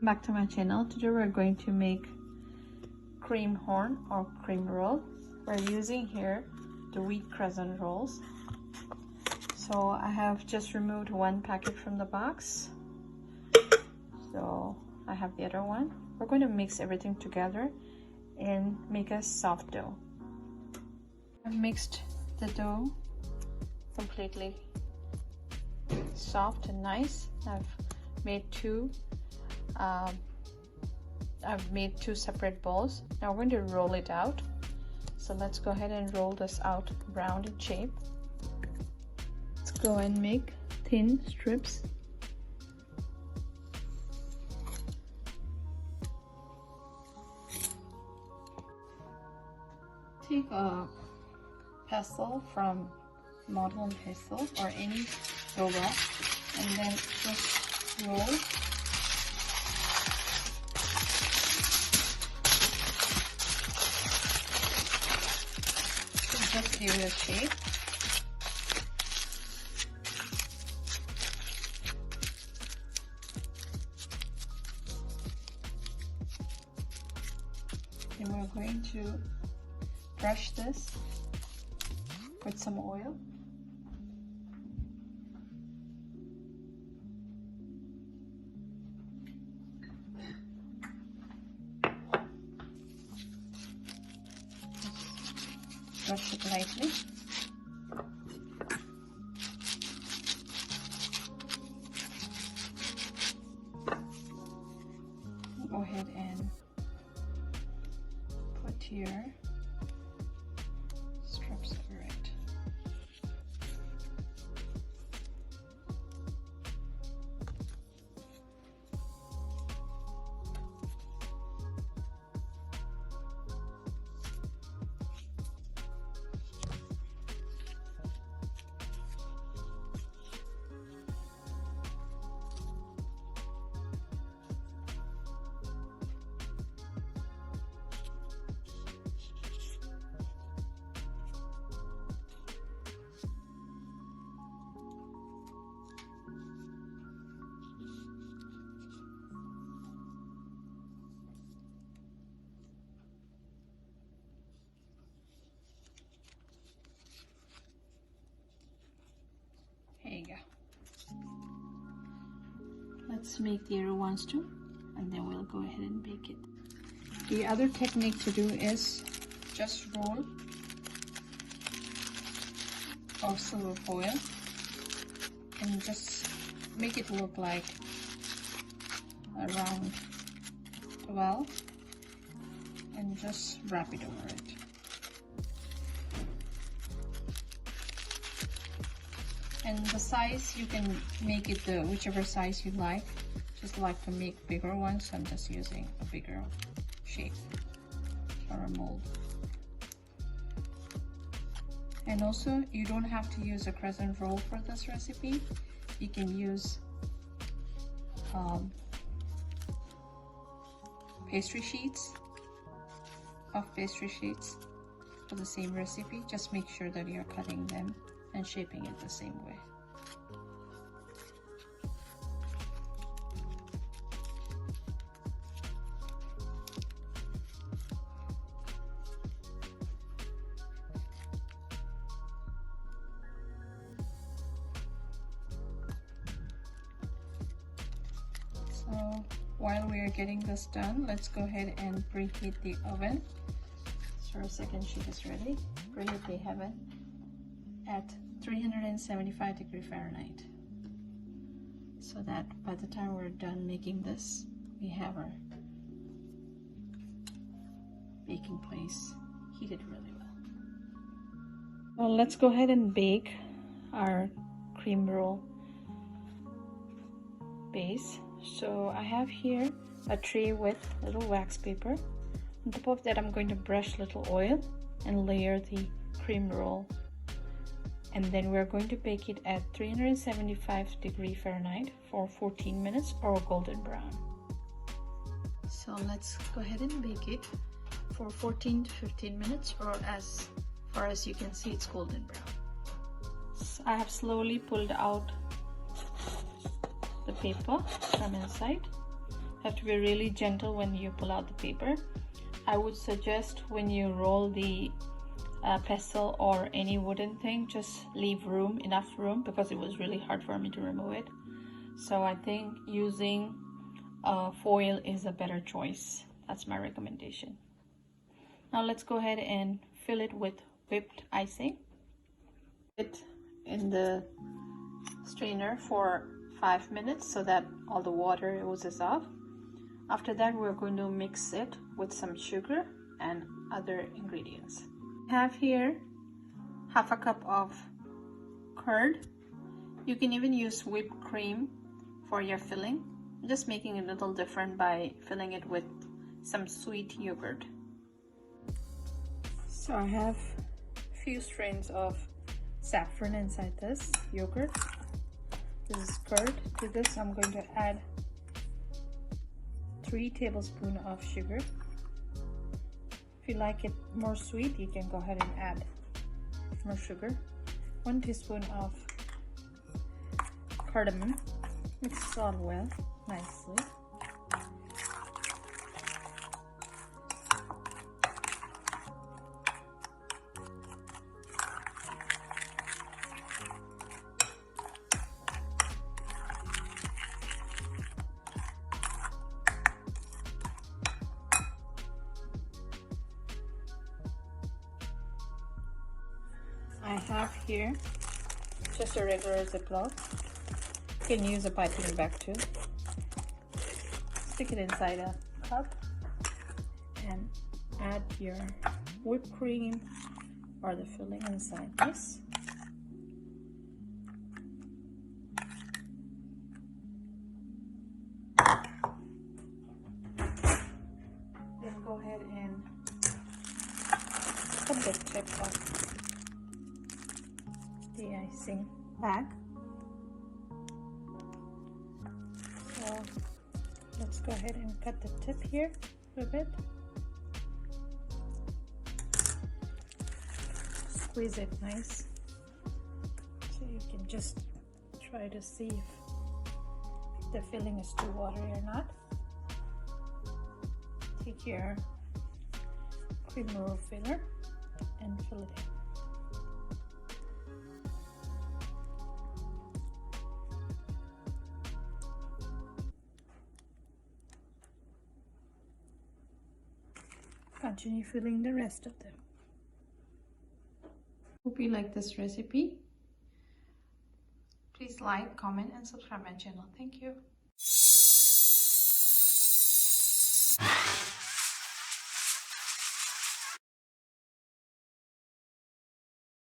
Back to my channel. Today we're going to make cream horn or cream roll. We're using here the wheat crescent rolls. So I have just removed one packet from the box, so I have the other one. We're going to mix everything together and make a soft dough. I've mixed the dough completely soft and nice. I've made two separate balls. Now we're going to roll it out. So let's go ahead and roll this out round in shape. Let's go and make thin strips. Take a pestle from model pestle or any dowel, and then just roll. Just give it a shape. And we're going to brush this with some oil. Brush it lightly. Go ahead and put your strips over it. There you go. Let's make the other ones too, and then we'll go ahead and bake it. The other technique to do is just roll of silver foil and just make it look like a round dowel and just wrap it over it. And the size, you can make it whichever size you like. Just like to make bigger ones, I'm just using a bigger shape or a mold. And also, you don't have to use a crescent roll for this recipe. You can use pastry sheets for the same recipe. Just make sure that you're cutting them and shaping it the same way. So while we are getting this done, let's go ahead and preheat the oven. So our second sheet is ready. Preheat the oven at 375 Fahrenheit, so that by the time we're done making this, we have our baking place heated really well. Well, let's go ahead and bake our cream roll base. So I have here a tray with little wax paper. On top of that, I'm going to brush little oil and layer the cream roll, and then we're going to bake it at 375 Fahrenheit for 14 minutes or golden brown. So let's go ahead and bake it for 14 to 15 minutes, or as far as you can see, it's golden brown. So I have slowly pulled out the paper from inside. have to be really gentle when you pull out the paper. I would suggest when you roll the pestle or any wooden thing, just leave room, enough room, because it was really hard for me to remove it. So I think using foil is a better choice. That's my recommendation. Now let's go ahead and fill it with whipped icing. It in the strainer for 5 minutes so that all the water oozes off. After that, we're going to mix it with some sugar and other ingredients. I have here half a cup of curd. You can even use whipped cream for your filling. I'm just making it a little different by filling it with some sweet yogurt. So I have a few strains of saffron inside this yogurt. This is curd. To this I'm going to add 3 tablespoons of sugar. If you like it more sweet, you can go ahead and add more sugar. 1 teaspoon of cardamom. Mix it all well, nicely. I have here just a regular Ziploc. You can use a piping bag too. Stick it inside a cup and add your whipped cream or the filling inside this. Then go ahead and put the tip of the icing back. So let's go ahead and cut the tip here a bit. Squeeze it nice so you can just try to see if the filling is too watery or not. Take your cream roll filler and fill it in. Continue filling the rest of them. Hope you like this recipe. Please like, comment, and subscribe my channel. Thank you.